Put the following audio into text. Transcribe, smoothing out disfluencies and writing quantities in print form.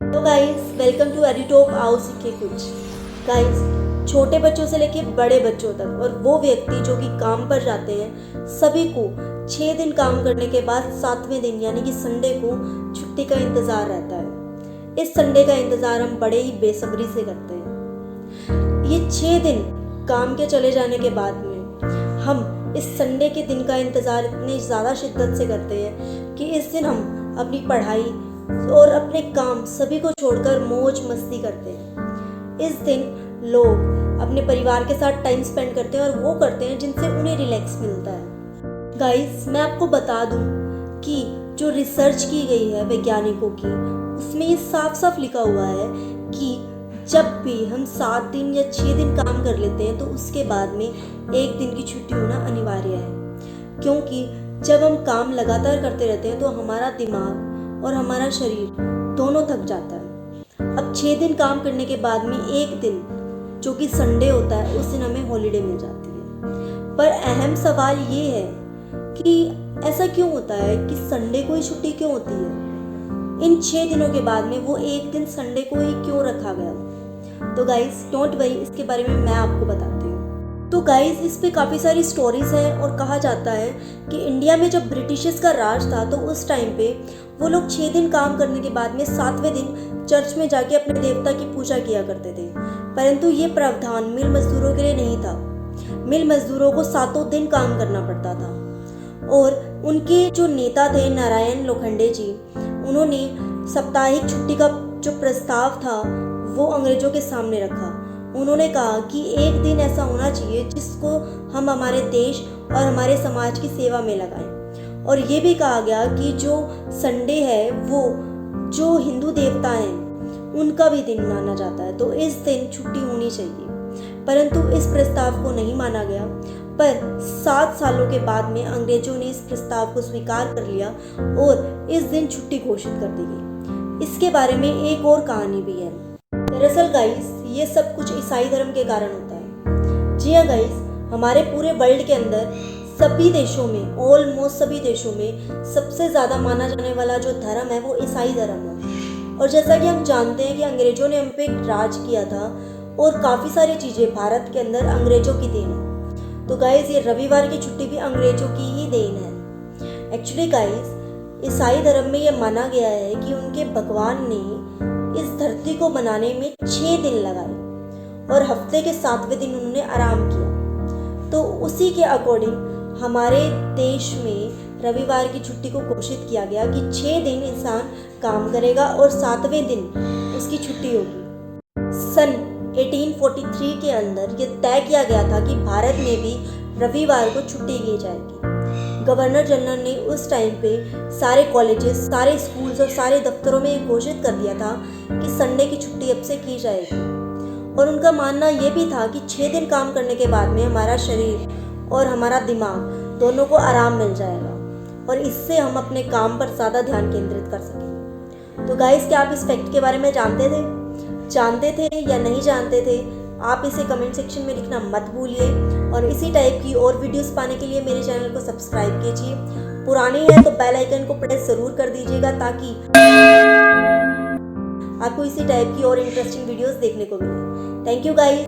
तो guys welcome to एडिटॉक आओ सीखे कुछ। गाइस छोटे बच्चों से लेके बड़े बच्चों तक और वो व्यक्ति जो कि काम पर जाते हैं सभी को 6 दिन काम करने के बाद 7वें दिन यानी कि संडे को छुट्टी का इंतज़ार रहता है। इस संडे का इंतज़ार हम बड़े ही बेसब्री से करते हैं। ये 6 दिन काम के चले जाने के बाद में हम इस संडे के दिन का इंतज़ार इतनी ज़्यादा शिद्दत से करते हैं कि इस दिन हम अपनी पढ़ाई और अपने काम सभी को छोड़कर मौज मस्ती करते हैं। इस दिन लोग अपने परिवार के साथ टाइम स्पेंड करते हैं और वो करते हैं जिनसे उन्हें रिलैक्स मिलता है। गाइस मैं आपको बता दूं कि जो रिसर्च की गई है वैज्ञानिकों की उसमें ये साफ साफ लिखा हुआ है कि जब भी हम 7 दिन या 6 दिन काम कर लेते हैं तो उसके बाद में 1 दिन की छुट्टी होना अनिवार्य है, क्योंकि जब हम काम लगातार करते रहते हैं तो हमारा दिमाग और हमारा शरीर दोनों थक जाता है। अब 6 दिन काम करने के बाद में 1 दिन जो कि संडे होता है उस दिन हमें हॉलीडे मिल जाती है। पर अहम सवाल ये है कि ऐसा क्यों होता है कि संडे को ही छुट्टी क्यों होती है? इन 6 दिनों के बाद में वो 1 दिन संडे को ही क्यों रखा गया? तो गाइस डोंट वरी, इसके बारे में मैं आपको बताती हूँ। तो गाइस इस पे काफ़ी सारी स्टोरीज हैं और कहा जाता है कि इंडिया में जब ब्रिटिशर्स का राज था तो उस टाइम पे वो लोग 6 दिन काम करने के बाद में 7वें दिन चर्च में जाके अपने देवता की पूजा किया करते थे। परंतु ये प्रावधान मिल मजदूरों के लिए नहीं था। मिल मजदूरों को 7 दिन काम करना पड़ता था और उनके जो नेता थे नारायण लोखंडे जी, उन्होंने साप्ताहिक छुट्टी का जो प्रस्ताव था वो अंग्रेजों के सामने रखा। उन्होंने कहा कि 1 दिन ऐसा होना चाहिए जिसको हम हमारे देश और हमारे समाज की सेवा में लगाएं। और ये भी कहा गया कि जो संडे है वो जो हिंदू देवता हैं उनका भी दिन माना जाता है, तो इस दिन छुट्टी होनी चाहिए। परंतु इस प्रस्ताव को नहीं माना गया। पर 7 सालों के बाद में अंग्रेजों ने इस प्रस्ताव को स्वीकार कर लिया और इस दिन छुट्टी घोषित कर दी गई। इसके बारे में एक और कहानी भी है। दरअसल गाइस ये सब कुछ ईसाई धर्म के कारण होता है। जी हाँ गाइस, हमारे पूरे वर्ल्ड के अंदर सभी देशों में, ऑलमोस्ट सभी देशों में सबसे ज़्यादा माना जाने वाला जो धर्म है वो ईसाई धर्म है। और जैसा कि हम जानते हैं कि अंग्रेजों ने हम पे राज किया था और काफ़ी सारी चीज़ें भारत के अंदर अंग्रेजों की देन है। तो गाइस ये रविवार की छुट्टी भी अंग्रेजों की ही देन है। एक्चुअली गाइस ईसाई धर्म में ये माना गया है कि उनके भगवान ने इस धरती को बनाने में 6 दिन लगाए और हफ्ते के 7वें दिन उन्होंने आराम किया। तो उसी के अकॉर्डिंग हमारे देश में रविवार की छुट्टी को घोषित किया गया कि 6 दिन इंसान काम करेगा और 7वें दिन उसकी छुट्टी होगी। सन 1843 के अंदर ये तय किया गया था कि भारत में भी रविवार को छुट्टी की जाएगी। गवर्नर जनरल ने उस टाइम पे सारे कॉलेजेस, सारे स्कूल्स और सारे दफ्तरों में घोषित कर दिया था कि संडे की छुट्टी अब से की जाएगी। और उनका मानना ये भी था कि 6 दिन काम करने के बाद में हमारा शरीर और हमारा दिमाग दोनों को आराम मिल जाएगा और इससे हम अपने काम पर ज़्यादा ध्यान केंद्रित कर सकेंगे। तो गाइस क्या आप इस फैक्ट के बारे में जानते थे या नहीं जानते थे? आप इसे कमेंट सेक्शन में लिखना मत भूलिए और इसी टाइप की और वीडियोस पाने के लिए मेरे चैनल को सब्सक्राइब कीजिए। पुरानी है तो बेल आइकन को प्रेस ज़रूर कर दीजिएगा ताकि आपको इसी टाइप की और इंटरेस्टिंग वीडियोस देखने को मिले। Thank you guys.